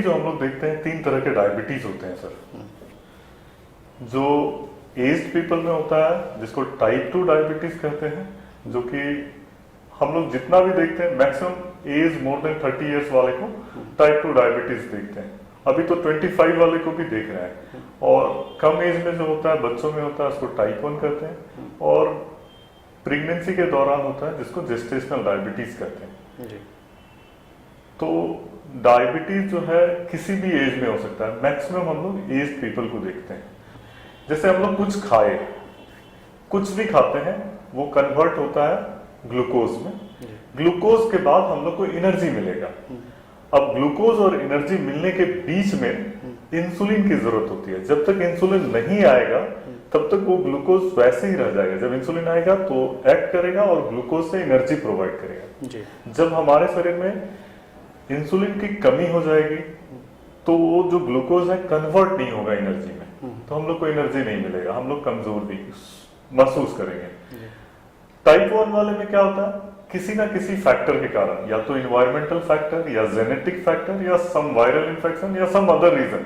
जो हम लोग देखते हैं 3 तरह के डायबिटीज होते हैं सर। जो एज्ड पीपल में होता है जिसको टाइप 2 डायबिटीज कहते हैं, जो कि हम लोग जितना भी देखते हैं maximum age more than 30 years वाले को टाइप 2 डायबिटीज देखते हैं। अभी तो 25 वाले को भी देख रहे हैं। और कम एज में जो होता है बच्चों में होता है उसको टाइप 1 कहते हैं, और प्रेगनेंसी के दौरान होता है जिसको जेस्टेशनल डायबिटीज कहते हैं जी। तो डायबिटीज जो है किसी भी एज में हो सकता है, मैक्सिमम हम लोग एज पीपल को देखते हैं। जैसे हम लोग कुछ भी खाते हैं वो कन्वर्ट होता है ग्लूकोज में, ग्लूकोज के बाद हम लोग को एनर्जी मिलेगा। अब ग्लूकोज और एनर्जी मिलने के बीच में इंसुलिन की जरूरत होती है। जब तक इंसुलिन नहीं आएगा तब तक वो ग्लूकोज वैसे ही रह जाएगा। जब इंसुलिन आएगा तो एक्ट करेगा और ग्लूकोज से एनर्जी प्रोवाइड करेगा जी। जब हमारे शरीर में इंसुलिन की कमी हो जाएगी तो वो जो ग्लूकोज है कन्वर्ट नहीं होगा एनर्जी में, तो हम लोग को एनर्जी नहीं मिलेगा, हम लोग कमजोर भी महसूस करेंगे। टाइप 1 वाले में क्या होता है, किसी ना किसी फैक्टर के कारण, या तो इन्वायरमेंटल फैक्टर या जेनेटिक फैक्टर या सम वायरल इन्फेक्शन या सम अदर रीजन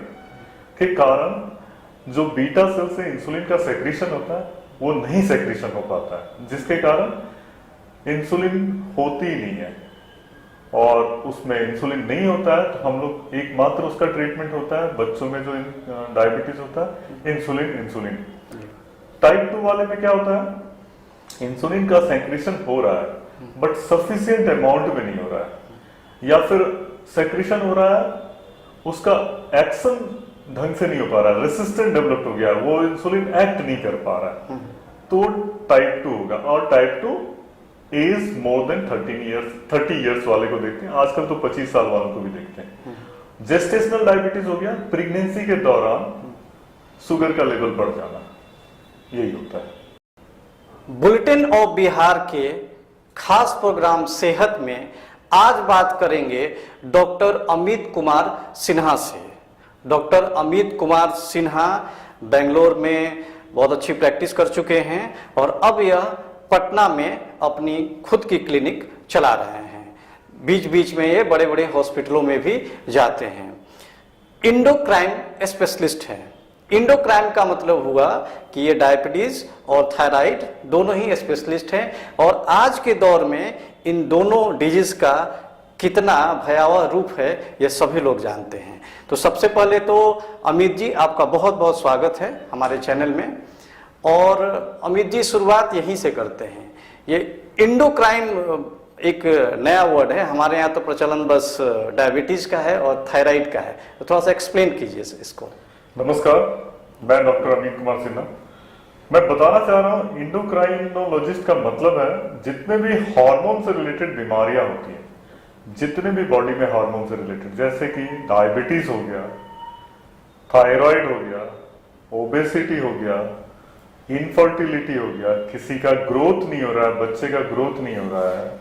के कारण जो बीटा सेल से इंसुलिन का सेक्रीशन होता है वो नहीं सेक्रीशन हो पाता है, जिसके कारण इंसुलिन होती ही नहीं है। और उसमें इंसुलिन नहीं होता है तो हम लोग एकमात्र उसका ट्रीटमेंट होता है बच्चों में जो डायबिटीज होता है इंसुलिन। टाइप 2 वाले में क्या होता है, इंसुलिन का सेक्रीशन हो रहा है बट सफिशिएंट अमाउंट में नहीं हो रहा है, या फिर सेक्रीशन हो रहा है उसका एक्शन ढंग से नहीं हो पा रहा है, रेसिस्टेंट डेवलप हो गया, वो इंसुलिन एक्ट नहीं कर पा रहा है, तो टाइप 2 होगा। और type 2 age more than 30 years वाले को देखते हैं, आजकल तो 25 साल वालों को भी देखते हैं। जेस्टेशनल डायबिटीज हो गया प्रेगनेंसी के दौरान शुगर का लेवल बढ़ जाना, यही होता है। बुलेटिन ऑफ बिहार के खास प्रोग्राम सेहत में आज बात करेंगे डॉक्टर अमित कुमार सिन्हा से। डॉक्टर अमित कुमार सिन्हा बेंगलोर में बहुत अच्छी प्रैक्टिस कर चुके हैं और अब यह पटना में अपनी खुद की क्लिनिक चला रहे हैं। बीच बीच में ये बड़े बड़े हॉस्पिटलों में भी जाते हैं। इंडोक्राइन स्पेशलिस्ट हैं। इंडोक्राइन का मतलब हुआ कि ये डायबिटीज और थायराइड दोनों ही स्पेशलिस्ट हैं, और आज के दौर में इन दोनों डिजीज का कितना भयावह रूप है ये सभी लोग जानते हैं। तो सबसे पहले तो अमित जी आपका बहुत बहुत स्वागत है हमारे चैनल में। और अमित जी शुरुआत यहीं से करते हैं। ये इंडोक्राइन एक नया वर्ड है हमारे यहाँ, तो प्रचलन बस डायबिटीज का है और थायराइड का है, तो थोड़ा सा एक्सप्लेन कीजिए इसको। नमस्कार, मैं डॉक्टर अमित कुमार सिन्हा। मैं बताना चाह रहा हूँ इंडोक्राइनोलॉजिस्ट का मतलब है जितने भी हार्मोन से रिलेटेड बीमारियां होती हैं, जितने भी बॉडी में हार्मोन से रिलेटेड, जैसे कि डायबिटीज हो गया, थायराइड हो गया, ओबेसिटी हो गया, इनफर्टिलिटी हो गया, किसी का ग्रोथ नहीं हो रहा है, बच्चे का ग्रोथ नहीं हो रहा है,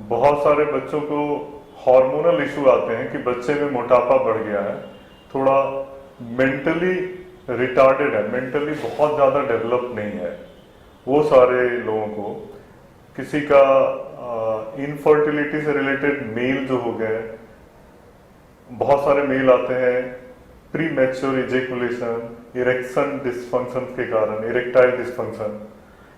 बहुत सारे बच्चों को हार्मोनल इशू आते हैं कि बच्चे में मोटापा बढ़ गया है, थोड़ा मेंटली रिटार्डेड है, मेंटली बहुत ज्यादा डेवलप नहीं है, वो सारे लोगों को, किसी का इनफर्टिलिटी से रिलेटेड मेल जो हो गए, बहुत सारे मेल आते हैं pre mature ejaculation, erection dysfunction के कारण, इरेक्टाइल डिस्फंक्शन,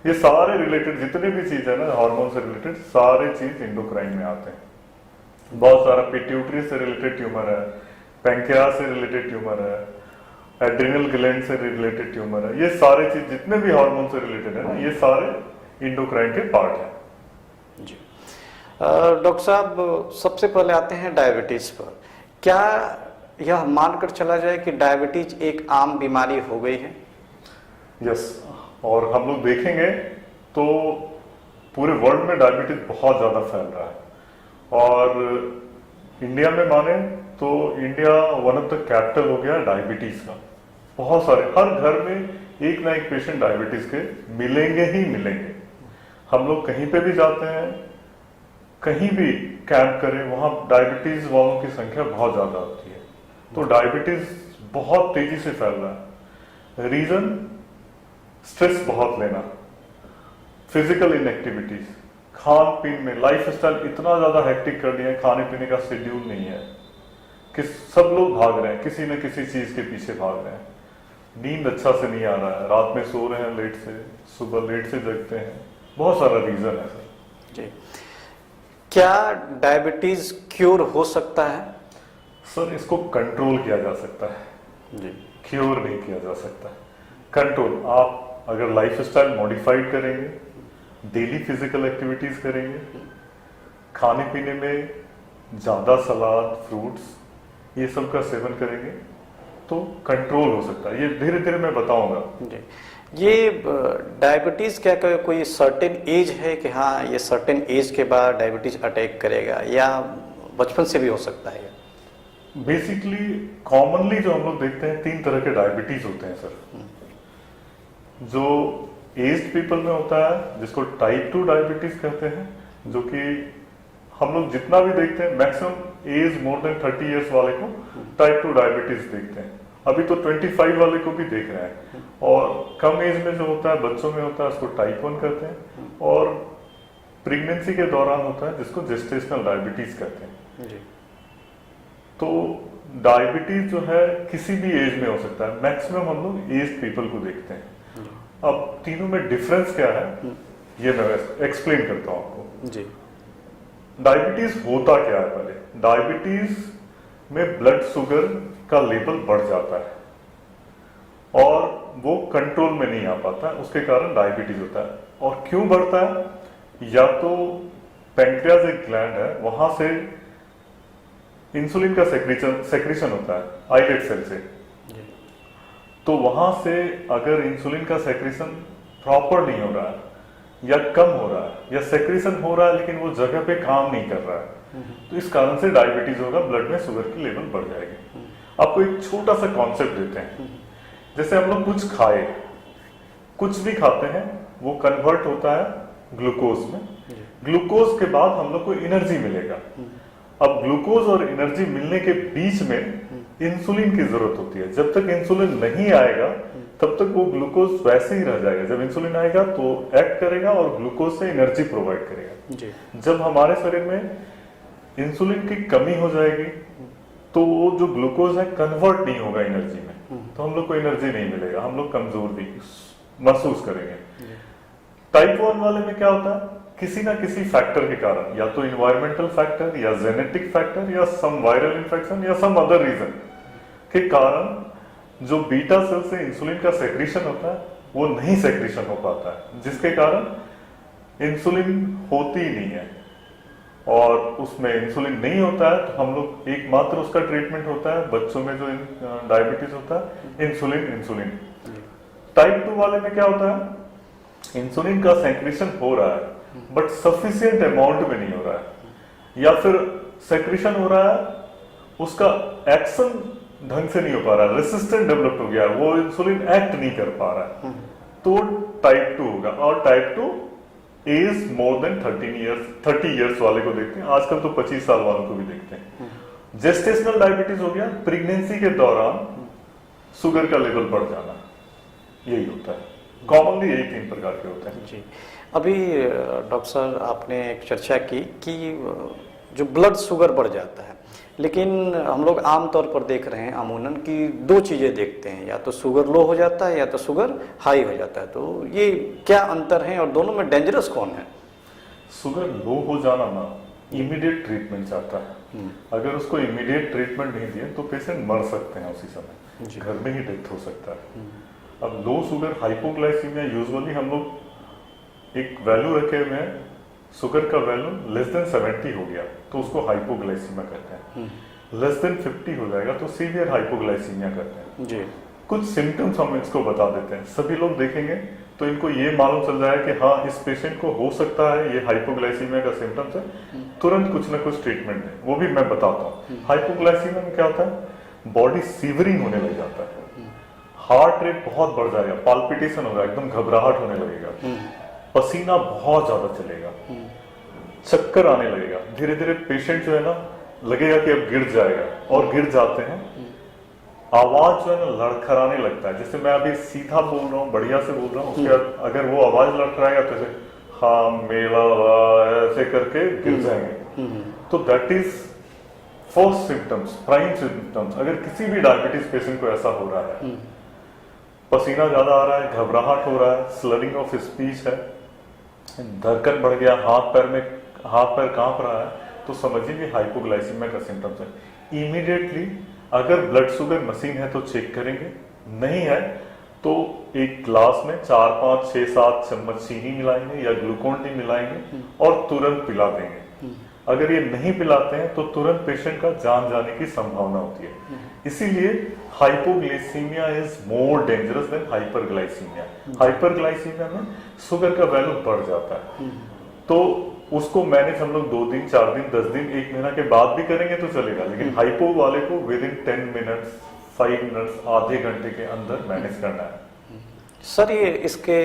ये सारे रिलेटेड जितने भी चीज है ना हार्मोन से रिलेटेड, सारे चीज इंडोक्राइन में आते हैं। बहुत सारा पिट्यूटरी से रिलेटेड ट्यूमर है, पैंक्रियास से रिलेटेड ट्यूमर है, एड्रिनल ग्लैंड से रिलेटेड ट्यूमर है, ये सारे चीज जितने भी हार्मोन से रिलेटेड है ना, ये सारे इंडोक्राइन के पार्ट है जी। डॉक्टर साहब सबसे पहले आते हैं डायबिटीज पर। क्या यह मानकर चला जाए कि डायबिटीज एक आम बीमारी हो गई है? यस, और हम लोग देखेंगे तो पूरे वर्ल्ड में डायबिटीज बहुत ज्यादा फैल रहा है, और इंडिया में माने तो India one of the capital हो गया डायबिटीज का। बहुत सारे, हर घर में एक ना एक पेशेंट डायबिटीज के मिलेंगे ही मिलेंगे। हम लोग कहीं पे भी जाते हैं, कहीं भी कैंप करें, वहां डायबिटीज वालों की संख्या बहुत ज्यादा होती है। तो डायबिटीज बहुत तेजी से फैल रहा है। रीजन स्ट्रेस बहुत लेना, फिजिकल इनएक्टिविटीज, खान पीन में लाइफस्टाइल इतना ज्यादा हेक्टिक कर दिया है, खाने पीने का शेड्यूल नहीं है, कि सब लोग भाग रहे हैं, किसी न किसी चीज के पीछे भाग रहे हैं। नींद अच्छा से नहीं आ रहा है, रात में सो रहे हैं लेट से, सुबह लेट से जगते हैं, बहुत सारा रीजन है सर। जी, क्या डायबिटीज क्योर हो सकता है? सर इसको कंट्रोल किया जा सकता है जी, क्योर नहीं किया जा सकता। कंट्रोल, आप अगर लाइफस्टाइल मॉडिफाइड करेंगे, डेली फिजिकल एक्टिविटीज करेंगे, खाने पीने में ज्यादा सलाद, फ्रूट्स, ये सब का सेवन करेंगे तो कंट्रोल हो सकता है। ये धीरे धीरे मैं बताऊंगा। जी, ये डायबिटीज क्या कोई सर्टेन एज है कि हाँ ये सर्टेन एज के बाद डायबिटीज अटैक करेगा, या बचपन से भी हो सकता है? बेसिकली कॉमनली जो हम लोग देखते हैं 3 तरह के डायबिटीज होते हैं सर। जो एज्ड पीपल में होता है जिसको टाइप 2 डायबिटीज कहते हैं, जो कि हम लोग जितना भी देखते हैं maximum age more than 30 years वाले को टाइप 2 डायबिटीज देखते हैं। अभी तो 25 वाले को भी देख रहे हैं। और कम एज में जो होता है बच्चों में होता है उसको टाइप 1 कहते हैं, और प्रेगनेंसी के दौरान होता है जिसको जेस्टेशनल डायबिटीज कहते हैं। जी, तो डायबिटीज जो है किसी भी एज में हो सकता है, मैक्सिमम हम लोग एज पीपल को देखते हैं। अब तीनों में डिफरेंस क्या है ये मैं एक्सप्लेन करता हूं आपको। जी, डायबिटीज होता क्या है? पहले डायबिटीज में ब्लड शुगर का लेवल बढ़ जाता है और वो कंट्रोल में नहीं आ पाता, उसके कारण डायबिटीज होता है। और क्यों बढ़ता है? या तो पैंक्रियाज एक ग्लैंड है, वहां से इंसुलिन का सेक्रीशन होता है आइलेट सेल से। तो वहां से अगर इंसुलिन का सेक्रीशन प्रॉपर नहीं हो रहा है, या कम हो रहा है, या सेक्रीशन हो रहा है लेकिन वो जगह पे काम नहीं कर रहा है, तो इस कारण से डायबिटीज होगा, ब्लड में शुगर की लेवल बढ़ जाएगी। आपको एक छोटा सा कॉन्सेप्ट देते हैं। जैसे हम लोग कुछ खाए, कुछ भी खाते हैं वो कन्वर्ट होता है ग्लूकोज में। ग्लूकोज के बाद हम लोग को एनर्जी मिलेगा। अब ग्लूकोज और एनर्जी मिलने के बीच में इंसुलिन की जरूरत होती है। जब तक इंसुलिन नहीं आएगा तब तक वो ग्लूकोज वैसे ही रह जाएगा। जब इंसुलिन आएगा तो एक्ट करेगा और ग्लूकोज से एनर्जी प्रोवाइड करेगा। जी, जब हमारे शरीर में इंसुलिन की कमी हो जाएगी तो वो जो ग्लूकोज है कन्वर्ट नहीं होगा एनर्जी में, तो हम लोग को एनर्जी नहीं मिलेगा, हम लोग कमजोर भी महसूस करेंगे। टाइप 1 वाले में क्या होता है? किसी ना किसी फैक्टर के कारण, या तो इन्वायरमेंटल फैक्टर, या जेनेटिक फैक्टर, या सम वायरल इंफेक्शन, या सम अदर रीजन के कारण जो बीटा सेल से इंसुलिन का सेक्रीशन होता है वो नहीं सेक्रीशन हो पाता है, जिसके कारण इंसुलिन होती ही नहीं है। और उसमें इंसुलिन नहीं होता है तो हम लोग एकमात्र उसका ट्रीटमेंट होता है बच्चों में जो डायबिटीज होता है, इंसुलिन। टाइप 2 वाले में क्या होता है? इंसुलिन का सेक्रीशन हो रहा है बट सफिशिएंट अमाउंट में नहीं हो रहा है, या फिर सेक्रीशन हो रहा है उसका एक्शन ढंग से नहीं हो पा रहा है, रेसिस्टेंट डेवलप हो गया, वो इंसुलिन एक्ट नहीं कर पा रहा है, तो टाइप 2 होगा। और type 2 age more than 30 years वाले को देखते हैं, आजकल तो 25 साल वालों को भी देखते हैं। जेस्टेशनल डायबिटीज हो गया, प्रेगनेंसी के दौरान शुगर का लेवल बढ़ जाना, यही होता है। कॉमनली यही 3 प्रकार के होते हैं। जी, अभी डॉक्टर साहब आपने एक चर्चा की कि जो ब्लड शुगर बढ़ जाता है, लेकिन हम लोग आमतौर पर देख रहे हैं अमूमन कि 2 चीज़ें देखते हैं, या तो शुगर लो हो जाता है या तो शुगर हाई हो जाता है। तो ये क्या अंतर है और दोनों में डेंजरस कौन है? शुगर लो हो जाना ना इमीडिएट ट्रीटमेंट चाहता है। अगर उसको इमीडिएट ट्रीटमेंट नहीं दिए तो पेशेंट मर सकते हैं उसी समय, घर में ही डेथ हो सकता है। अब लो शुगर हाइपोग्लाइसीमिया, यूजुअली हम लोग एक वैल्यू रखे हुए हैं, शुगर का वैल्यू लेस देन 70 हो गया तो उसको हाइपोग्लाइसीमिया कहते हैं, लेस देन 50 हो जाएगा तो सीवियर हाइपोग्लाइसीमिया कहते हैं। जी, कुछ सिम्टम्स हम इसको बता देते हैं, सभी लोग देखेंगे तो इनको ये मालूम चल जाएगा कि हाँ इस पेशेंट को हो सकता है ये हाइपोग्लाइसीमिया का सिम्टम्स है, तुरंत कुछ ना कुछ ट्रीटमेंट है, वो भी मैं बताता हूँ। हाइपोग्लाइसीमिया में क्या होता है? बॉडी सीवरिंग होने लग जाता है, हार्ट रेट बहुत बढ़ जाएगा, पाल्पिटेशन होगा, एकदम घबराहट होने लगेगा, पसीना बहुत ज्यादा चलेगा, चक्कर आने लगेगा, धीरे धीरे पेशेंट जो है ना लगेगा कि अब गिर जाएगा, और गिर जाते हैं। आवाज जो है ना लड़खड़ाने लगता है, जैसे मैं अभी सीधा बोल रहा हूँ, बढ़िया से बोल रहा हूँ, उसके बाद अगर वो आवाज लड़खड़ाएगा तो जैसे हाँ मेला ऐसे करके गिर जाएंगे। तो that is first symptoms, prime symptoms, अगर किसी भी डायबिटीज पेशेंट को ऐसा हो रहा है, पसीना ज्यादा आ रहा है, घबराहट हो रहा है, स्लरिंग ऑफ स्पीच है, धड़कन बढ़ गया, हाथ पैर कांप रहा है, तो समझिए कि हाइपोग्लाइसीमिया का सिम्टम्स है। इमीडिएटली अगर ब्लड शुगर मशीन है तो चेक करेंगे, नहीं है तो एक ग्लास में 4, 5, 6, 7 चम्मच चीनी मिलाएंगे या ग्लूकोन डी मिलाएंगे और तुरंत पिला देंगे। अगर ये नहीं पिलाते हैं तो तुरंत पेशेंट का जान जाने की संभावना होती है। इसीलिए hypoglycaemia is more dangerous than hyperglycaemia. Hyperglycaemia में शुगर का वैल्यू बढ़ जाता है, तो उसको मैनेज हम लोग 2 दिन, 4 दिन, 10 दिन, 1 महीना के बाद भी करेंगे तो चलेगा, लेकिन हाइपो वाले को विद इन 10 मिनट्स, 5 मिनट्स, आधे घंटे के अंदर मैनेज करना है। सर ये इसके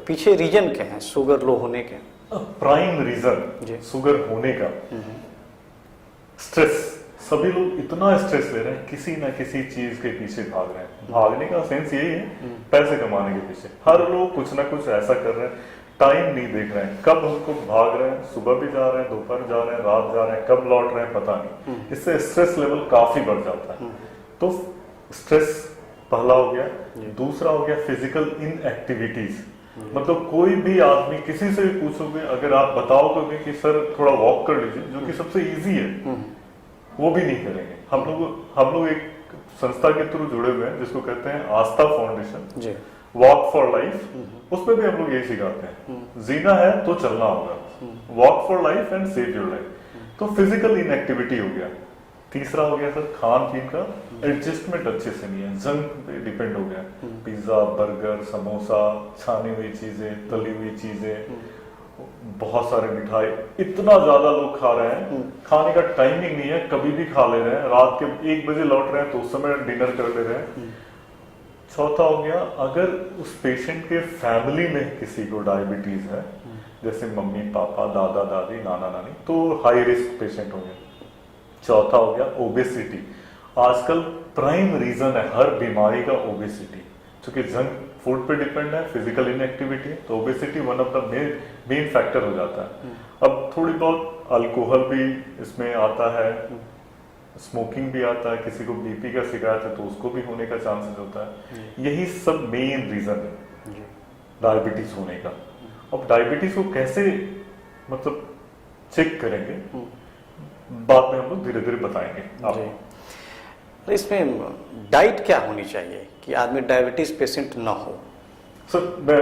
पीछे रीजन क्या है शुगर लो होने के? प्राइम रीजन शुगर होने का स्ट्रेस। सभी लोग इतना स्ट्रेस ले रहे हैं, किसी ना किसी चीज के पीछे भाग रहे हैं। भागने का सेंस यही है, पैसे कमाने के पीछे। हर लोग कुछ ना कुछ ऐसा कर रहे हैं, टाइम नहीं देख रहे हैं, कब हमको भाग रहे हैं, सुबह भी जा रहे हैं, दोपहर जा रहे हैं, रात जा रहे हैं, कब लौट रहे हैं पता नहीं। इससे स्ट्रेस लेवल काफी बढ़ जाता है। तो स्ट्रेस पहला हो गया। दूसरा हो गया फिजिकल इनएक्टिविटीज। मतलब कोई भी आदमी किसी से भी पूछोगे, अगर आप बताओगे कि सर थोड़ा वॉक कर लीजिए, जो कि सबसे इजी है, वो भी नहीं करेंगे। हम लोग एक संस्था के थ्रू जुड़े हुए हैं जिसको कहते हैं आस्था फाउंडेशन, वॉक फॉर लाइफ। उसमें भी हम लोग यही सिखाते हैं, जीना है तो चलना होगा, walk for life and save your life. तो फिजिकल इनएक्टिविटी हो गया। तीसरा हो गया सर खान पीन का एडजस्टमेंट अच्छे से नहीं है, जंक पे डिपेंड हो गया। पिज्जा, बर्गर, समोसा, छानी हुई चीजें, तली हुई चीजें, बहुत सारे मिठाई, इतना ज्यादा लोग खा रहे हैं, खाने का टाइमिंग नहीं है, कभी भी खा ले रहे हैं, रात के 1 बजे लौट रहे हैं तो उस समय डिनर कर ले रहे हैं। चौथा हो गया, अगर उस पेशेंट के फैमिली में किसी को डायबिटीज है, जैसे मम्मी पापा, दादा दादी, नाना नानी, तो हाई रिस्क पेशेंट हो गया। चौथा हो गया ओबेसिटी। आजकल प्राइम रीजन है हर बीमारी का ओबेसिटी, क्योंकि जंक फूड पे डिपेंड है, फिजिकल इनएक्टिविटी, तो obesity one of the main factor हो जाता है। अब थोड़ी बहुत अल्कोहल भी इसमें आता है, स्मोकिंग भी आता है, किसी को बीपी का शिकायत है तो उसको भी होने का चांसेस होता है। यही सब मेन रीजन है डायबिटीज होने का। अब डायबिटीज को कैसे मतलब चेक करेंगे, बाद में हम लोग धीरे धीरे बताएंगे आपको। इसमें डाइट क्या होनी चाहिए कि आदमी डायबिटीज पेशेंट ना हो? सर मैं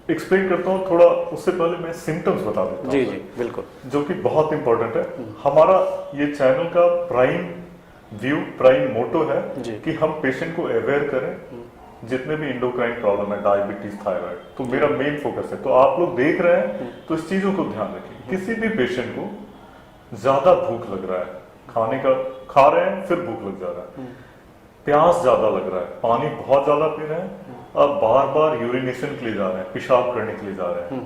एक्सप्लेन करता हूँ थोड़ा, उससे पहले मैं सिम्टम्स बता देता हूँ। जी जी बिल्कुल, जो कि बहुत इंपॉर्टेंट है। हमारा ये चैनल का प्राइम मोटो है कि हम पेशेंट को अवेयर करें जितने भी इंडोक्राइन प्रॉब्लम है, डायबिटीज, थायराइड, तो मेरा मेन फोकस है। तो आप लोग देख रहे हैं तो इस चीजों को ध्यान रखिए। किसी भी पेशेंट को ज्यादा भूख लग रहा है, खाने का खा रहे हैं फिर भूख लग जा रहा है, प्यास ज्यादा लग रहा है, पानी बहुत ज्यादा पी रहे हैं, अब बार बार यूरिनेशन के लिए जा रहे हैं, पेशाब करने के लिए जा रहे हैं,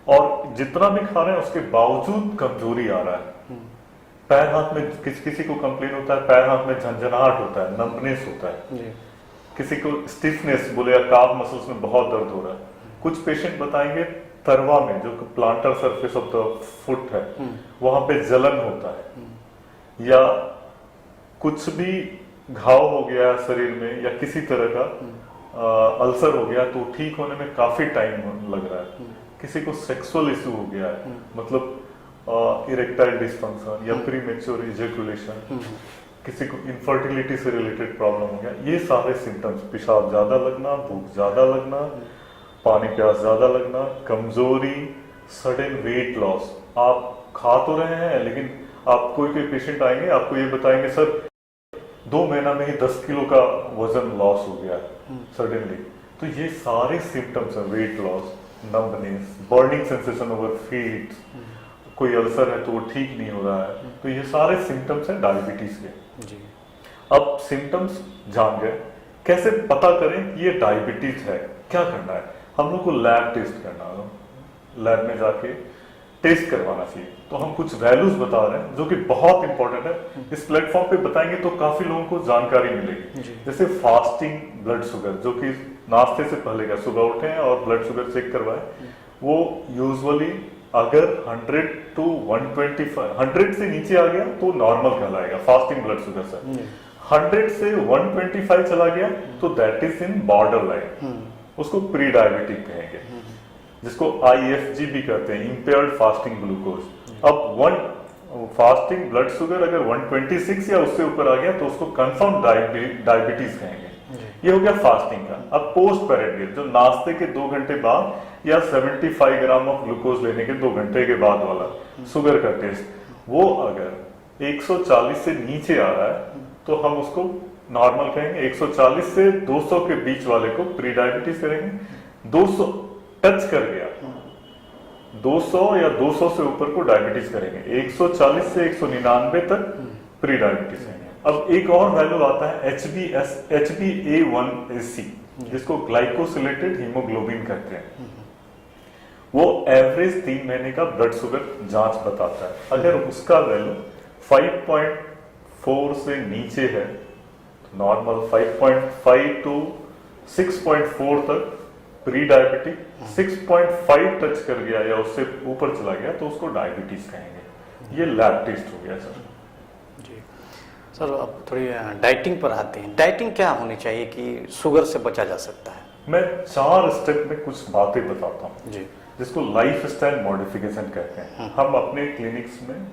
और जितना भी खा रहे हैं उसके बावजूद कमजोरी आ रहा है, पैर हाथ में किसी को कंप्लेन होता है, पैर हाथ में झंझनाहट होता है, नंबनेस होता है, किसी को स्टिफनेस बोले या काफ मसल्स में बहुत दर्द हो रहा है। कुछ पेशेंट बताएंगे तरवा में जो planter surface of the foot है वहां पे जलन होता है, या कुछ भी घाव हो गया शरीर में या किसी तरह का अल्सर हो गया तो ठीक होने में काफी टाइम लग रहा है। किसी को सेक्सुअल इश्यू हो गया है, मतलब इरेक्टाइल डिस्फंक्शन या प्रीमेच्योर इजैकुलेशन, किसी को इनफर्टिलिटी से रिलेटेड प्रॉब्लम हो गया, ये सारे सिम्टम्स, पेशाब ज्यादा लगना, भूख ज्यादा लगना, पानी प्यास ज्यादा लगना, कमजोरी, सडन वेट लॉस। आप खा तो रहे हैं लेकिन आप कोई पेशेंट आएंगे आपको ये बताएंगे सर 2 महीना में ही 10 किलो का वजन लॉस हो गया सडनली। तो ये सारे सिम्टम्स हैं, weight loss, numbness, burning sensation over feet, कोई अल्सर है तो वो ठीक नहीं हो रहा है, तो ये सारे सिम्टम्स हैं डायबिटीज के। जी। अब सिम्टम्स जान गए, कैसे पता करें कि ये डायबिटीज है, क्या करना है? हम लोग को लैब टेस्ट करना है, लैब में जाके टेस्ट करवाना चाहिए। तो हम कुछ वैल्यूज बता रहे हैं जो कि बहुत इंपॉर्टेंट है, इस प्लेटफॉर्म पे बताएंगे तो काफी लोगों को जानकारी मिलेगी। जैसे फास्टिंग ब्लड शुगर, जो कि नाश्ते से पहले का, सुबह उठे और ब्लड शुगर चेक करवाए, वो यूजुअली अगर 100 to 125 100 से नीचे आ गया तो नॉर्मल कहलाएगा फास्टिंग ब्लड शुगर सर। 100 से 125 चला गया तो that is in border line, उसको प्री डायबिटिक कहेंगे, जिसको IFG भी कहते हैं, इम्पेयर्ड फास्टिंग ग्लूकोज। अब फास्टिंग ब्लड शुगर अगर 126 या उससे ऊपर आ गया तो उसको कंफर्म डायबिटीज कहेंगे। ये हो गया फास्टिंग का। अब पोस्ट पेरिडियल, जो नाश्ते के 2 घंटे बाद या 75 ग्राम ऑफ ग्लूकोज लेने के 2 घंटे के बाद वाला शुगर का टेस्ट, वो अगर 140 से नीचे आ रहा है तो हम उसको नॉर्मल कहेंगे। 140 से 200 के बीच वाले को प्री डायबिटीज करेंगे। 200 टच कर गया, 200 या 200 से ऊपर को डायबिटीज करेंगे। 140 से 199 तक प्री डायबिटीज करेंगे। अब एक और वैल्यू आता है HbA1c, जिसको ग्लाइकोसिलेटेड हीमोग्लोबिन कहते हैं। वो एवरेज 3 महीने का ब्लड शुगर जांच बताता है। अगर उसका वैल्यू 5.4 से नीचे है, नॉर्मल 5.5 टू 6.4 तक प्री डायबिटिक, 6.5 टच कर गया या उससे ऊपर चला गया तो उसको डायबिटीज कहेंगे। ये लैब टेस्ट हो गया सर। जी सर, अब थोड़ी डाइटिंग पर आते हैं। डाइटिंग क्या होनी चाहिए कि शुगर से बचा जा सकता है? मैं 4 स्टेप में कुछ बातें बताता हूँ जी, जिसको लाइफ स्टाइल मॉडिफिकेशन कहते हैं। हम अपने क्लिनिक्स में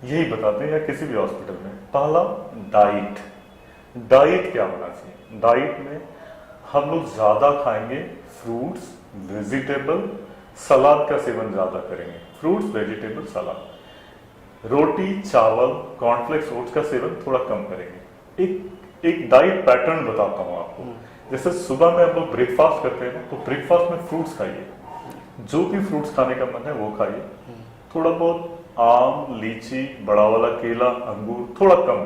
यही बताते हैं या किसी भी हॉस्पिटल में। पहला, डाइट क्या होना चाहिए? डाइट में हम लोग ज्यादा खाएंगे फ्रूट्स, वेजिटेबल, सलाद का सेवन ज्यादा करेंगे। फ्रूट्स, वेजिटेबल, सलाद। रोटी, चावल, कॉर्नफ्लेक्स, ओट्स का सेवन थोड़ा कम करेंगे। एक डाइट पैटर्न बताता हूँ आपको। जैसे सुबह में हम लोग ब्रेकफास्ट करते हैं तो ब्रेकफास्ट में फ्रूट्स खाइए, जो भी फ्रूट्स खाने का मन है वो खाइए। थोड़ा बहुत आम, लीची, बड़ा वाला केला, अंगूर, थोड़ा कम,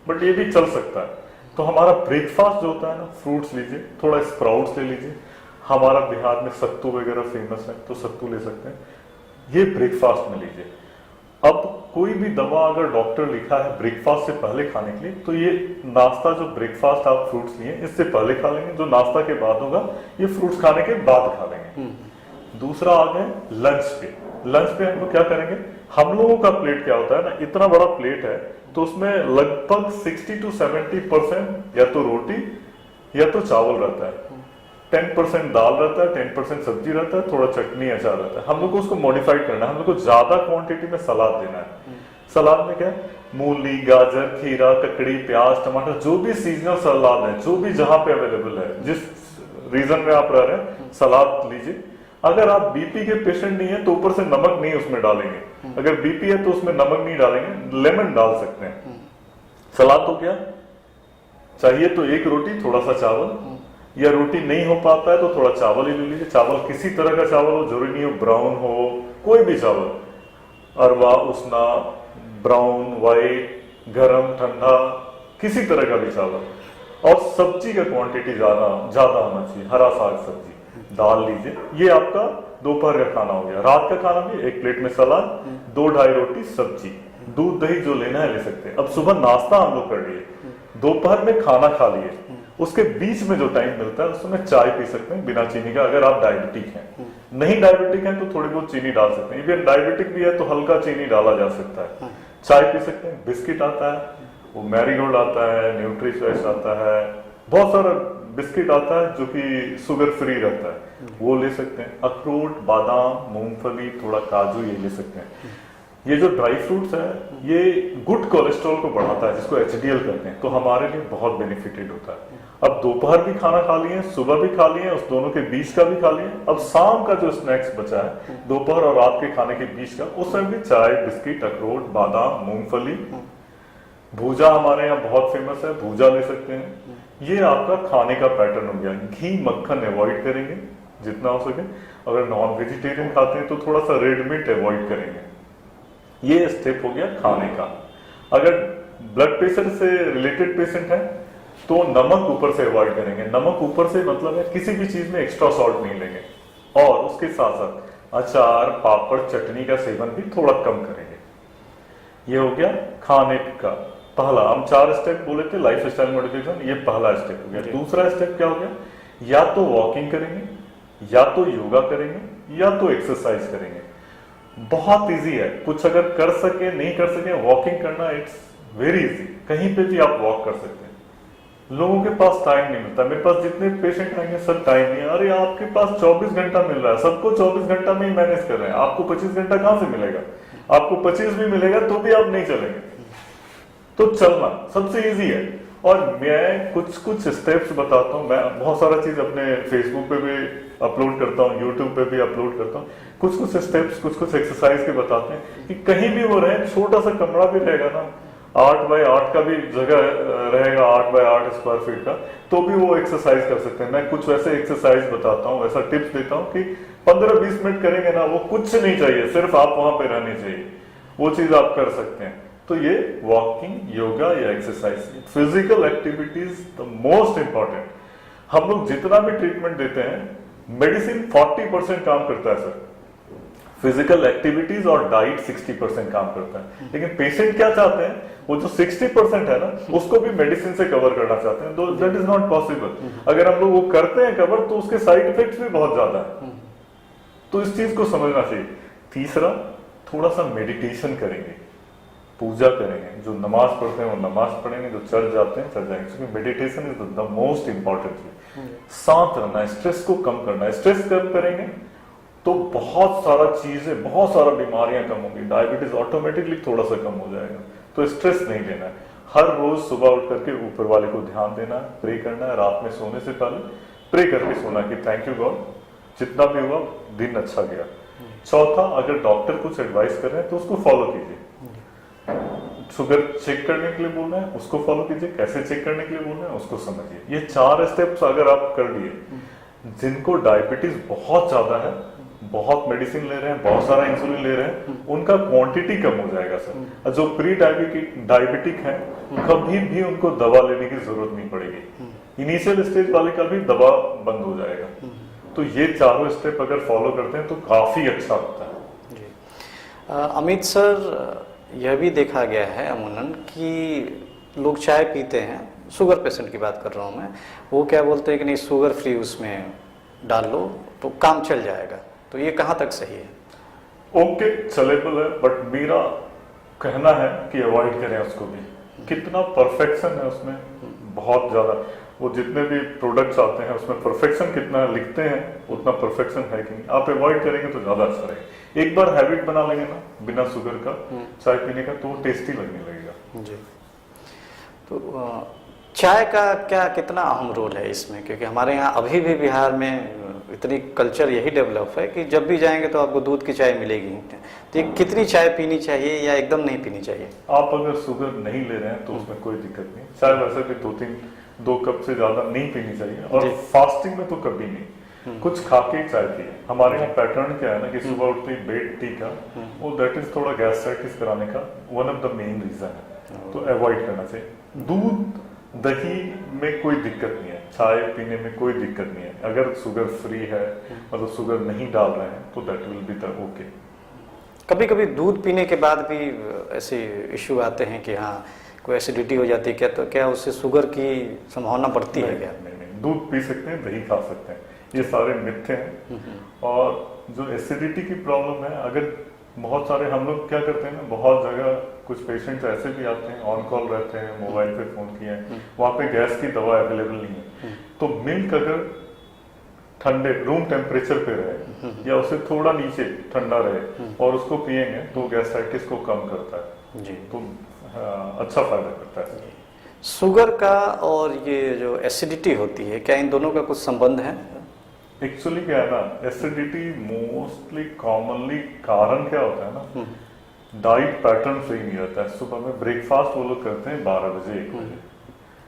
बट ये भी चल सकता है। तो हमारा ब्रेकफास्ट जो होता है ना, फ्रूट्स लीजिए, थोड़ा स्प्राउट्स ले लीजिए। हमारा बिहार में सत्तू वगैरह फेमस है तो सत्तू ले सकते हैं, ये ब्रेकफास्ट में लीजिए। अब कोई भी दवा अगर डॉक्टर लिखा है ब्रेकफास्ट से पहले खाने के लिए, तो ये नाश्ता जो ब्रेकफास्ट आप फ्रूट्स लिए इससे पहले खा लेंगे, जो नाश्ता के बाद होगा ये फ्रूट्स खाने के बाद खा लेंगे। दूसरा आ गए लंच पे। लंच पे हम लोग क्या करेंगे? हम लोगों का प्लेट क्या होता है ना, इतना बड़ा प्लेट है तो उसमें लगभग 60 to 70% या तो रोटी या तो चावल रहता है, 10% दाल रहता है, 10% सब्जी रहता है, थोड़ा चटनी अचार रहता है। हम लोग को उसको मॉडिफाइड करना है, हम लोग को ज्यादा क्वांटिटी में सलाद देना है। सलाद में क्या है? मूली, गाजर, खीरा, ककड़ी, प्याज, टमाटर, जो भी सीजनल सलाद है, जो भी जहां पे अवेलेबल है, जिस रीजन में आप रह रहे हैं, सलाद लीजिए। अगर आप बीपी के पेशेंट नहीं है तो ऊपर से नमक नहीं उसमें डालेंगे। अगर बीपी है तो उसमें नमक नहीं डालेंगे, लेमन डाल सकते हैं। सलाद तो क्या चाहिए? तो एक रोटी, थोड़ा सा चावल, या रोटी नहीं हो पाता है तो थोड़ा चावल ही ले लीजिए। चावल किसी तरह का चावल हो, जरूरी नहीं हो ब्राउन हो, कोई भी चावल, अरवा, उसना, ब्राउन, व्हाइट, गरम, ठंडा, किसी तरह का भी चावल। और सब्जी का क्वांटिटी ज्यादा होना चाहिए, हरा साग सब्जी, दाल लीजिए। ये आपका दोपहर का खाना हो गया। रात का खाना भी एक प्लेट में सलाद, 2-2.5 रोटी, सब्जी, दूध दही जो लेना है ले सकते हैं। अब सुबह नाश्ता हम लोग कर लिए, दोपहर में खाना खा लिए, उसके बीच में जो टाइम मिलता है उसमें चाय पी सकते हैं बिना चीनी का, अगर आप डायबिटिक हैं। नहीं डायबिटिक हैं तो थोड़ी बहुत चीनी डाल सकते हैं। इवन डायबिटिक भी है तो हल्का चीनी डाला जा सकता है। चाय पी सकते हैं। बिस्किट आता है, वो मैरीगोल्ड आता है, न्यूट्रीचॉइस आता है, बहुत सारा बिस्किट आता है जो कि शुगर फ्री रहता है, वो ले सकते हैं। अखरोट, बादाम, मूंगफली, थोड़ा काजू, ये ले सकते हैं। ये जो ड्राई फ्रूट्स है ये गुड कोलेस्ट्रॉल को बढ़ाता है, जिसको HDL कहते हैं, तो हमारे लिए बहुत बेनिफिटेड होता है। अब दोपहर भी खाना खा लिए, सुबह भी खा लिए, उस दोनों के बीच का भी खा लिए। अब शाम का जो स्नैक्स बचा है दोपहर और रात के खाने के बीच का, उसमें भी चाय, बिस्किट, अखरोट, बादाम, मूंगफली, भूजा हमारे यहाँ बहुत फेमस है, भूजा ले सकते हैं। ये आपका खाने का पैटर्न हो गया। घी, मक्खन अवॉइड करेंगे जितना हो सके। अगर नॉन वेजिटेरियन खाते हैं तो थोड़ा सा रेड मीट अवॉइड करेंगे। ये स्टेप हो गया खाने का। अगर ब्लड प्रेशर से रिलेटेड पेशेंट है तो नमक ऊपर से अवॉइड करेंगे। नमक ऊपर से मतलब है किसी भी चीज में एक्स्ट्रा सॉल्ट नहीं लेंगे, और उसके साथ साथ अचार, पापड़, चटनी का सेवन भी थोड़ा कम करेंगे। ये हो गया खाने का पहला। हम 4 स्टेप बोले थे लाइफ स्टाइल मॉडिफिकेशन, ये पहला स्टेप हो गया। दूसरा स्टेप क्या हो गया? या तो वॉकिंग करेंगे, या तो योगा करेंगे, या तो एक्सरसाइज करेंगे। बहुत इजी है। कुछ अगर कर सके नहीं कर सके, वॉकिंग करना इट्स वेरी इजी। कहीं पे भी आप वॉक कर सकते हैं। लोगों के पास टाइम नहीं मिलता। मेरे पास जितने पेशेंट आएंगे सब टाइम नहीं है। अरे आपके पास 24 घंटा मिल रहा है, सबको 24 घंटा में ही मैनेज कर रहे हैं, आपको 25 घंटा कहां से मिलेगा? आपको 25 भी मिलेगा तो भी आप नहीं चलेंगे। तो चलना सबसे इजी है। और मैं कुछ स्टेप्स बताता हूँ। मैं बहुत सारा चीज अपने फेसबुक पे भी अपलोड करता हूँ, यूट्यूब पे भी अपलोड करता हूँ। कुछ स्टेप्स, कुछ एक्सरसाइज के बताते हैं कि कहीं भी वो रहे, छोटा सा कमरा भी रहेगा ना, 8 बाय 8 का भी जगह रहेगा, 8 बाय 8 स्क्वायर फीट का, तो भी वो एक्सरसाइज कर सकते हैं। मैं कुछ वैसे एक्सरसाइज बताता हूँ, वैसा टिप्स देता हूँ कि 15-20 मिनट करेंगे ना, वो कुछ नहीं चाहिए, सिर्फ आप वहां पे रहने चाहिए, वो चीज आप कर सकते हैं। तो ये वॉकिंग, योगा या exercise, physical activities the most important. हम लोग जितना भी ट्रीटमेंट देते हैं, मेडिसिन 40% काम करता है सर, फिजिकल एक्टिविटीज और डाइट 60% काम करता है। लेकिन पेशेंट क्या चाहते हैं, वो जो 60% है ना, उसको भी मेडिसिन से कवर करना चाहते हैं। That is not possible. अगर हम लोग वो करते हैं कवर, तो उसके साइड इफेक्ट्स भी बहुत ज्यादा है। तो इस चीज को समझना चाहिए। तीसरा, थोड़ा सा मेडिटेशन करेंगे, पूजा करेंगे। जो नमाज पढ़ते हैं वो नमाज पढ़ेंगे, जो चर्च जाते हैं चर्च जाएंगे, क्योंकि meditation is the most important thing. शांत रहना है, स्ट्रेस को कम करना है। स्ट्रेस कम करेंगे तो बहुत सारा चीजें, बहुत सारा बीमारियां कम होंगी। डायबिटीज ऑटोमेटिकली थोड़ा सा कम हो जाएगा। तो स्ट्रेस नहीं लेना है। हर रोज सुबह उठ करके ऊपर वाले को ध्यान देना है, प्रे करना है। रात में सोने से पहले प्रे करके सोना कि थैंक यू गॉड, जितना भी हुआ दिन अच्छा गया। चौथा, अगर डॉक्टर कुछ एडवाइस कर रहे हैं तो उसको फॉलो कीजिए। शुगर चेक करने के लिए बोल रहे हैं, उसको फॉलो कीजिए। कैसे चेक करने के लिए बोल रहे हैं, उसको समझिए। ये 4 स्टेप्स अगर आप कर लिए, जिनको डायबिटीज बहुत ज्यादा है, बहुत मेडिसिन ले रहे हैं, बहुत सारा इंसुलिन ले रहे हैं, उनका क्वांटिटी कम हो जाएगा सर। जो प्री डायबिटिक है, कभी भी उनको दवा लेने की जरूरत नहीं पड़ेगी। इनिशियल स्टेज वाले का भी दवा बंद हो जाएगा। तो ये 4 स्टेप अगर फॉलो करते हैं तो काफी अच्छा होता है जी। अमित सर, यह भी देखा गया है अमूमन कि लोग चाय पीते हैं, शुगर पेशेंट की बात कर रहा हूँ मैं, वो क्या बोलते हैं कि नहीं शुगर फ्री उसमें डाल लो तो काम चल जाएगा। तो ये कहाँ तक सही है? ओके, चलेबल है, बट मेरा कहना है कि अवॉइड करें उसको भी। कितना परफेक्शन है उसमें, बहुत ज्यादा। वो जितने भी प्रोडक्ट्स आते हैं उसमें परफेक्शन कितना लिखते हैं, उतना परफेक्शन है कि नहीं। आप अवॉइड करेंगे तो ज्यादा अच्छा रहेगा। एक बार हैबिट बना लेंगे ना बिना शुगर का चाय पीने का, तो वो टेस्टी लगने लगेगा जी। तो चाय का क्या कितना अहम रोल है इसमें? क्योंकि हमारे यहाँ अभी भी बिहार में इतनी कल्चर यही डेवलप है कि जब भी जाएंगे तो आपको दूध की चाय मिलेगी। तो ये कितनी चाय पीनी चाहिए या एकदम नहीं पीनी चाहिए? आप अगर शुगर नहीं ले रहे हैं तो उसमें कोई दिक्कत नहीं। चाय वैसे भी 2 कप से ज्यादा नहीं पीनी चाहिए, और फास्टिंग में तो कभी नहीं। कुछ खा के चाय पिए। हमारे यहाँ पैटर्न क्या है ना कि सुबह उठते ही बेड टी का, वो दैट इज थोड़ा गैस्ट्राइटिस कराने का one of the main reason है। तो अवॉइड करना चाहिए। दूध दही में कोई दिक्कत नहीं है, चाय पीने में कोई दिक्कत नहीं है। अगर शुगर फ्री है, मतलब शुगर नहीं डाल रहे हैं, तो that will be the okay. कभी कभी दूध पीने के बाद भी ऐसे इश्यू आते हैं कि हाँ कोई एसिडिटी हो जाती है क्या? तो क्या उससे शुगर की संभावना बढ़ती है क्या? नहीं, दूध पी सकते हैं, दही खा सकते हैं, ये सारे मिथ्य हैं। और जो एसिडिटी की प्रॉब्लम है, अगर बहुत सारे हम लोग क्या करते हैं ना, बहुत जगह कुछ पेशेंट्स ऐसे भी आते हैं, ऑन कॉल रहते हैं, मोबाइल पे फोन किए हैं, वहां पे गैस की दवा अवेलेबल नहीं है। तो मिल्क अगर ठंडे रूम टेम्परेचर पे रहे या उससे थोड़ा नीचे ठंडा रहे और उसको पिएंगे तो गैस्ट्राइटिस को कम करता है जी। तो अच्छा फायदा करता है। शुगर का और ये जो एसिडिटी होती है, क्या इन दोनों का कुछ संबंध है? एक्चुअली क्या है ना, एसिडिटी मोस्टली कॉमनली कारण क्या होता है ना, डाइट पैटर्न सही नहीं रहता है। सुबह में ब्रेकफास्ट वो लोग करते हैं 12 बजे 1 बजे,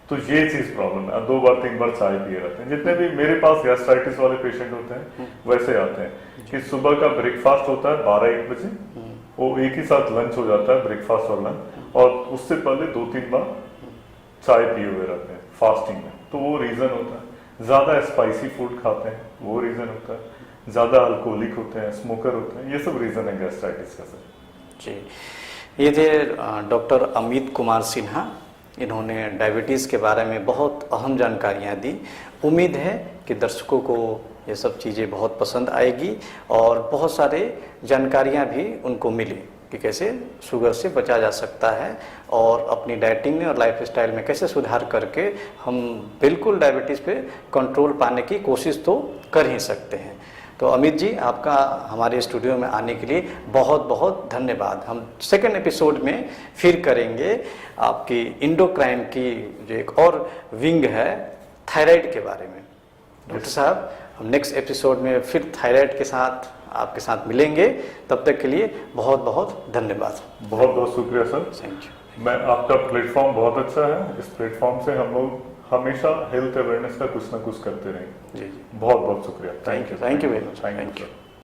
तो ये चीज प्रॉब्लम है। 2 बार 3 बार चाय पिए रहते हैं। जितने भी मेरे पास गैस्ट्राइटिस वाले पेशेंट होते हैं वैसे आते हैं कि सुबह का ब्रेकफास्ट होता है 12-1 बजे, वो एक ही साथ लंच हो जाता है, ब्रेकफास्ट और लंच, और उससे पहले 2-3 बार चाय पिए हुए रहते हैं फास्टिंग में। तो वो रीजन होता है। ज्यादा स्पाइसी फूड खाते हैं, वो रीजन होता है। ज्यादा अल्कोहलिक होते हैं, स्मोकर होते हैं, ये सब रीजन है गैस्ट्राइटिस का सर जी। ये थे डॉक्टर अमित कुमार सिन्हा। इन्होंने डायबिटीज़ के बारे में बहुत अहम जानकारियां दी। उम्मीद है कि दर्शकों को ये सब चीज़ें बहुत पसंद आएगी और बहुत सारे जानकारियाँ भी उनको मिली कि कैसे शुगर से बचा जा सकता है और अपनी डाइटिंग में और लाइफ स्टाइल में कैसे सुधार करके हम बिल्कुल डायबिटीज़ पे कंट्रोल पाने की कोशिश तो कर ही सकते हैं। तो अमित जी, आपका हमारे स्टूडियो में आने के लिए बहुत बहुत धन्यवाद। हम सेकंड एपिसोड में फिर करेंगे आपकी इंडोक्राइन की जो एक और विंग है थायराइड के बारे में। डॉक्टर साहब, हम नेक्स्ट एपिसोड में फिर थायराइड के साथ आपके साथ मिलेंगे। तब तक के लिए बहुत बहुत धन्यवाद। बहुत बहुत शुक्रिया सर। Thank you. मैं आपका प्लेटफॉर्म बहुत अच्छा है। इस प्लेटफॉर्म से हम लोग हमेशा हेल्थ अवेयरनेस का कुछ ना कुछ करते रहेंगे। जी जी, बहुत बहुत शुक्रिया। Thank you very much. Thank you.